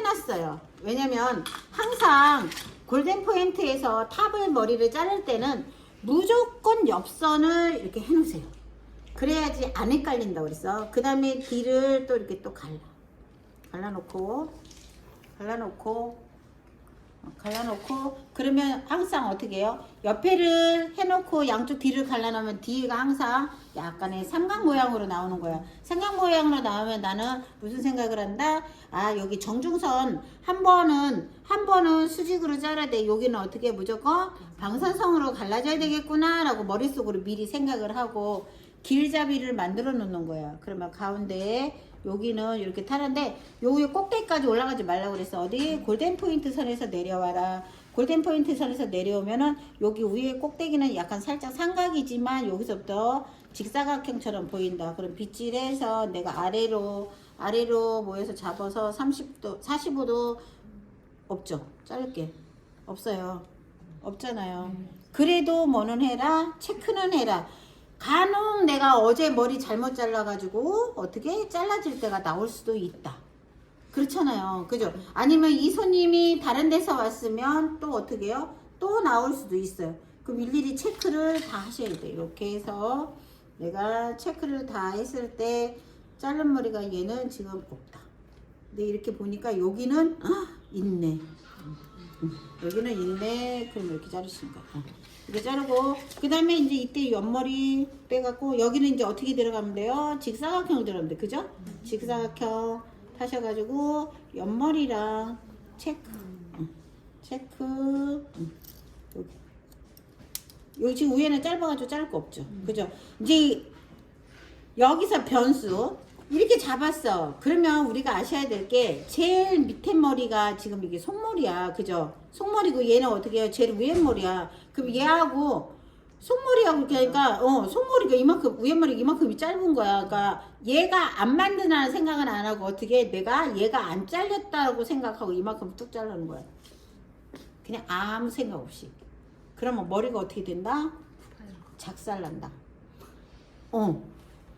해놨어요. 왜냐면 항상 골든 포인트에서 탑을 머리를 자를 때는 무조건 옆선을 이렇게 해놓으세요. 그래야지 안 헷갈린다고 그랬어. 그 다음에 뒤를 또 이렇게 또 갈라놓고 그러면 항상 어떻게 해요? 옆에를 해놓고 양쪽 뒤를 갈라놓으면 뒤가 항상 약간의 삼각 모양으로 나오는 거야. 삼각 모양으로 나오면 나는 무슨 생각을 한다? 아, 여기 정중선 한 번은 수직으로 자라야 돼. 여기는 어떻게 무조건 방사선으로 갈라져야 되겠구나 라고 머릿속으로 미리 생각을 하고 길잡이를 만들어 놓는 거야. 그러면 가운데에 여기는 이렇게 타는데 여기 꼭대기까지 올라가지 말라고 그랬어. 어디? 골든 포인트 선에서 내려와라. 골든 포인트 선에서 내려오면은 여기 위에 꼭대기는 약간 살짝 삼각이지만 여기서부터 직사각형처럼 보인다. 그럼 빗질해서 내가 아래로 모여서 잡아서 30도 45도 없죠. 자를게. 없어요. 없잖아요. 그래도 뭐는 해라? 체크는 해라. 간혹 내가 어제 머리 잘못 잘라가지고 어떻게 잘라질 때가 나올 수도 있다. 그렇잖아요. 그죠? 아니면 이 손님이 다른 데서 왔으면 또 어떻게 해요? 또 나올 수도 있어요. 그럼 일일이 체크를 다 하셔야 돼요. 이렇게 해서 내가 체크를 다 했을 때 자른 머리가 얘는 지금 없다. 근데 이렇게 보니까 여기는 있네. 여기는 있네. 그럼 이렇게 자르시는 거야. 이렇게 자르고 그 다음에 이제 이때 옆머리 빼갖고 여기는 이제 어떻게 들어가면 돼요? 직사각형으로 들어가면 돼. 그죠? 직사각형 타셔가지고 옆머리랑 체크 여기 지금 위에는 짧아가지고 자를 거 없죠. 그죠? 이제 여기서 변수 이렇게 잡았어. 그러면 우리가 아셔야 될 게 제일 밑에 머리가 지금 이게 손머리야. 그죠? 손머리고 얘는 어떻게 해요? 제일 위에 머리야. 그럼 얘하고 손머리하고 이렇게 하니까 손머리가 이만큼 위에 머리가 이만큼이 짧은 거야. 그러니까 얘가 안 만드나는 생각은 안 하고 어떻게 내가 얘가 안 잘렸다고 생각하고 이만큼 뚝 자르는 거야. 그냥 아무 생각 없이. 그러면 머리가 어떻게 된다? 작살난다.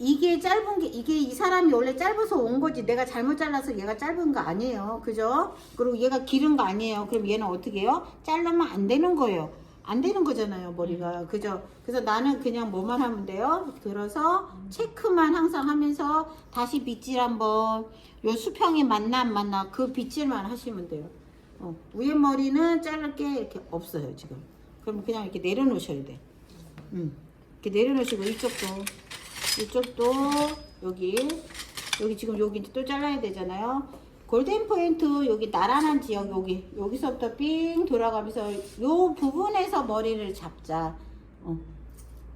이게 짧은 게 이게 이 사람이 원래 짧아서 온 거지 내가 잘못 잘라서 얘가 짧은 거 아니에요. 그죠? 그리고 얘가 기른 거 아니에요. 그럼 얘는 어떻게 해요? 자르면 안 되는 거예요. 안 되는 거잖아요, 머리가. 그죠? 그래서 나는 그냥 뭐만 하면 돼요? 들어서 체크만 항상 하면서 다시 빗질 한번 요 수평이 맞나 안 맞나 그 빗질만 하시면 돼요. 위에 머리는 자를 게 이렇게 없어요, 지금. 그럼 그냥 이렇게 내려놓으셔야 돼. 이렇게 내려놓으시고 이쪽도 여기 지금 여기 또 잘라야 되잖아요. 골든 포인트 여기 나란한 지역 여기서부터 삥 돌아가면서 요 부분에서 머리를 잡자.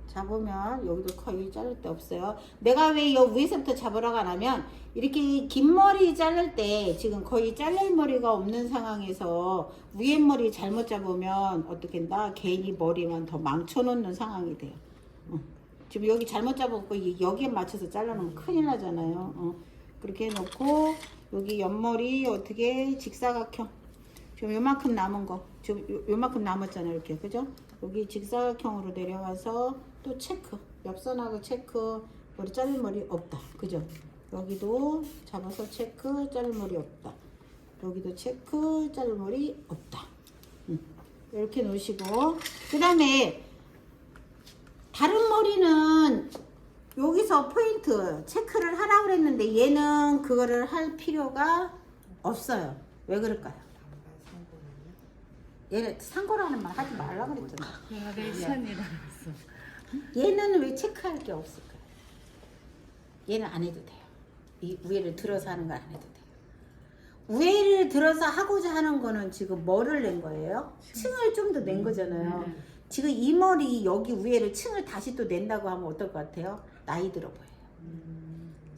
잡으면 여기도 거의 자를 데 없어요. 내가 왜 요 위에서부터 잡으라고 하냐면 이렇게 긴 머리 자를 때 지금 거의 잘릴 머리가 없는 상황에서 위에 머리 잘못 잡으면 어떻게 된다? 괜히 머리만 더 망쳐놓는 상황이 돼요. 지금 여기 잘못 잡았고 여기에 맞춰서 잘라놓으면 큰일 나잖아요. 그렇게 해놓고 여기 옆머리 어떻게 직사각형 지금 요만큼 남은 거 지금 요만큼 남았잖아요. 이렇게 그죠? 여기 직사각형으로 내려와서 또 체크 옆선하고 체크 머리 자를 머리 없다. 그죠? 여기도 잡아서 체크 자를 머리 없다. 여기도 체크 자를 머리 없다. 이렇게 놓으시고 그 다음에 다른 머리는 여기서 포인트 체크를 하라고 그랬는데 얘는 그거를 할 필요가 없어요. 왜 그럴까요? 얘는 상고라는 말 하지 말라고 그랬잖아. 얘는 왜 체크할 게 없을까요? 얘는 안 해도 돼요. 이 위에를 들어서 하는 거 안 해도 돼요. 위에를 들어서 하고자 하는 거는 지금 뭐를 낸 거예요? 층을 좀 더 낸 거잖아요. 지금 이 머리 여기 위에를 층을 다시 또 낸다고 하면 어떨 것 같아요? 나이 들어 보여요.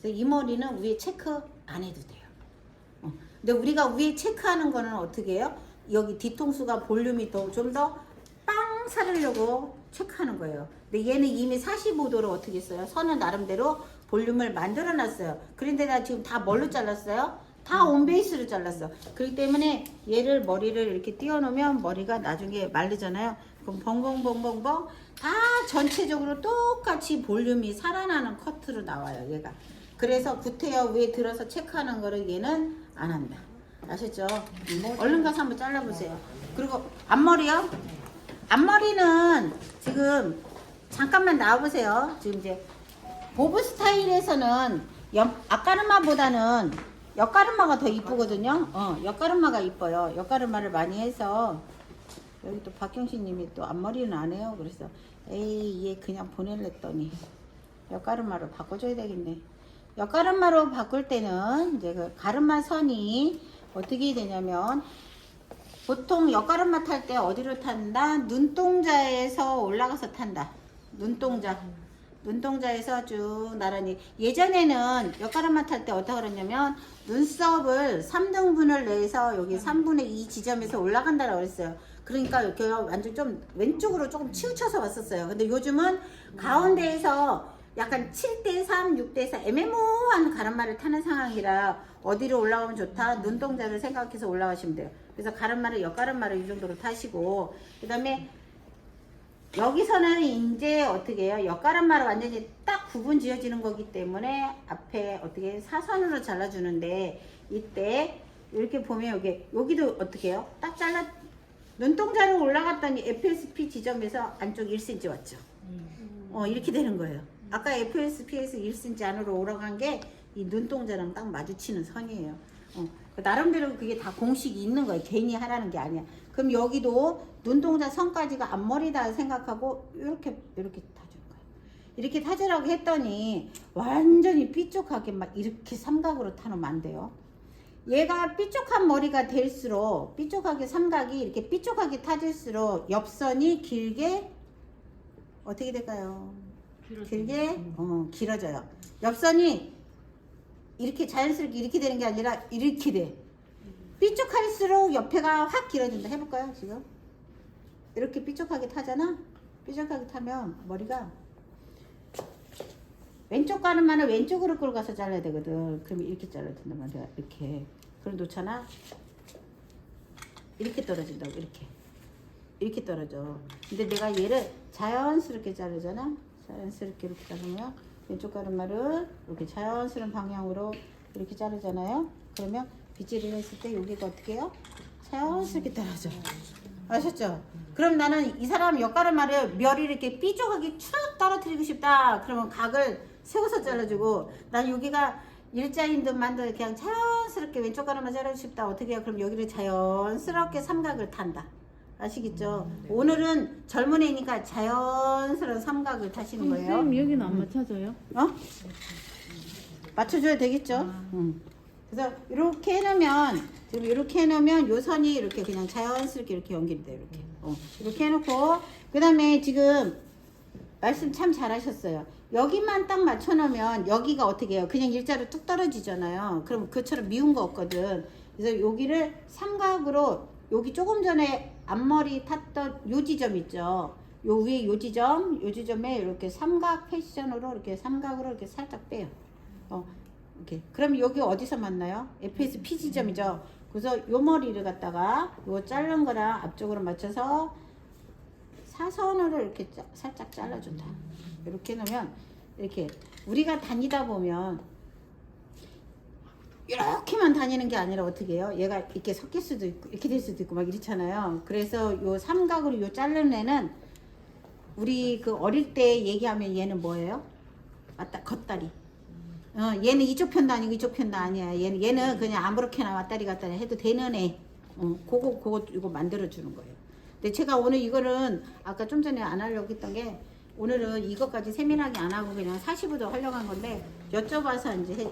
그래서 이 머리는 위에 체크 안 해도 돼요. 근데 우리가 위에 체크하는 거는 어떻게 해요? 여기 뒤통수가 볼륨이 더 좀 더 빵 사르려고 체크하는 거예요. 근데 얘는 이미 45도로 어떻게 했어요? 선은 나름대로 볼륨을 만들어 놨어요. 그런데 나 지금 다 뭘로 잘랐어요? 다 온베이스로 잘랐어. 그렇기 때문에 얘를 머리를 이렇게 띄워놓으면 머리가 나중에 마르잖아요. 그럼 벙벙벙벙벙 다 전체적으로 똑같이 볼륨이 살아나는 커트로 나와요. 얘가. 그래서 구태여 위에 들어서 체크하는 거를 얘는 안 한다. 아셨죠? 얼른 가서 한번 잘라보세요. 그리고 앞머리요? 앞머리는 지금 잠깐만 나와보세요. 지금 이제 보브 스타일에서는 앞가르마보다는 옆가르마가 더 이쁘거든요. 옆가르마가 이뻐요. 옆가르마를 많이 해서 여기 또 박경신 님이 또 앞머리는 안 해요. 그래서 에이 얘 그냥 보낼랬더니 옆가르마로 바꿔줘야 되겠네. 옆가르마로 바꿀 때는 이제 그 가르마 선이 어떻게 되냐면 보통 옆가르마 탈 때 어디로 탄다? 눈동자에서 올라가서 탄다. 눈동자에서 쭉 나란히. 예전에는 옆가르마 탈 때 어떻게 그랬냐면 눈썹을 3등분을 내서 여기 3분의 2 지점에서 올라간다라고 그랬어요. 그러니까 이렇게 완전 좀 왼쪽으로 조금 치우쳐서 왔었어요. 근데 요즘은 가운데에서 약간 7대3, 6대4 애매모호한 가르마를 타는 상황이라 어디로 올라가면 좋다? 눈동자를 생각해서 올라가시면 돼요. 그래서 가르마를 옆가르마를 이 정도로 타시고, 그 다음에 여기서는 이제 어떻게 해요? 옆가르마로 완전히 딱 구분 지어지는 거기 때문에 앞에 어떻게 사선으로 잘라주는데, 이때 이렇게 보면 여기도 어떻게 해요? 딱 잘라 눈동자로 올라갔더니 FSP 지점에서 안쪽 1cm 왔죠. 이렇게 되는 거예요. 아까 FSP에서 1cm 안으로 올라간 게 이 눈동자랑 딱 마주치는 선이에요. 나름대로 그게 다 공식이 있는 거예요. 괜히 하라는 게 아니야. 그럼 여기도 눈동자 선까지가 앞머리다 생각하고 이렇게 타주는 거예요. 이렇게 타주라고 했더니 완전히 삐쪽하게 막 이렇게 삼각으로 타놓으면 안 돼요. 얘가 삐쪽한 머리가 될수록 삐쪽하게 삼각이 이렇게 삐쪽하게 타질수록 옆선이 길게 어떻게 될까요? 길게 길어져요. 옆선이 이렇게 자연스럽게 이렇게 되는 게 아니라 이렇게 돼. 삐쪽할수록 옆에가 확 길어진다. 해볼까요? 지금 이렇게 삐쪽하게 타잖아. 삐쪽하게 타면 머리가 왼쪽 가르마는 왼쪽으로 끌고 가서 잘라야 되거든. 그럼 이렇게 잘라야 된단 말이야. 이렇게. 그럼 놓잖아. 이렇게 떨어진다고. 이렇게 떨어져. 근데 내가 얘를 자연스럽게 자르잖아. 자연스럽게 이렇게 자르면 왼쪽 가르마를 이렇게 자연스러운 방향으로 이렇게 자르잖아요. 그러면 빗질을 했을 때 여기가 어떻게 해요? 자연스럽게 떨어져. 아셨죠? 그럼 나는 이 사람 옆가르마를 멸이 이렇게 삐죽하게 쭉 떨어뜨리고 싶다. 그러면 각을 세워서 잘라주고, 난 여기가 일자인 듯만도 그냥 자연스럽게 왼쪽 가르마 자르고 싶다. 어떻게 해요? 그럼 여기를 자연스럽게 삼각을 탄다. 아시겠죠? 오늘은 젊은 애니까 자연스러운 삼각을 타시는 거예요. 선생님 여기는 안 맞춰져요? 맞춰줘야 되겠죠? 그래서 이렇게 해놓으면, 지금 이렇게 해놓으면 요 선이 이렇게 그냥 자연스럽게 이렇게 연결이 돼요. 이렇게 해놓고, 그 다음에 지금 말씀 참 잘하셨어요. 여기만 딱 맞춰놓으면 여기가 어떻게 해요? 그냥 일자로 뚝 떨어지잖아요. 그럼 그처럼 미운 거 없거든. 그래서 여기를 삼각으로, 여기 조금 전에 앞머리 탔던 요 지점 있죠. 요 위에 요 지점에 이렇게 삼각 패션으로 이렇게 삼각으로 이렇게 살짝 빼요. 이렇게. 그럼 여기 어디서 만나요? FSP 지점이죠. 그래서 요 머리를 갖다가 요 자른 거랑 앞쪽으로 맞춰서 사선으로 이렇게 살짝 잘라준다. 이렇게 놓으면 이렇게 우리가 다니다 보면 이렇게만 다니는 게 아니라 어떻게 해요? 얘가 이렇게 섞일 수도 있고 이렇게 될 수도 있고 막 이렇잖아요. 그래서 요 삼각으로 요 자른 애는 우리 그 어릴 때 얘기하면 얘는 뭐예요? 맞다, 겉다리. 얘는 이쪽 편도 아니고 이쪽 편도 아니야. 얘는 그냥 아무렇게나 왔다리 갔다리 해도 되는 애. 그거 이거 만들어 주는 거예요. 근데 제가 오늘 이거는 아까 좀 전에 안 하려고 했던 게, 오늘은 이것까지 세밀하게 안 하고 그냥 45도 하려고 한 건데 여쭤봐서 이제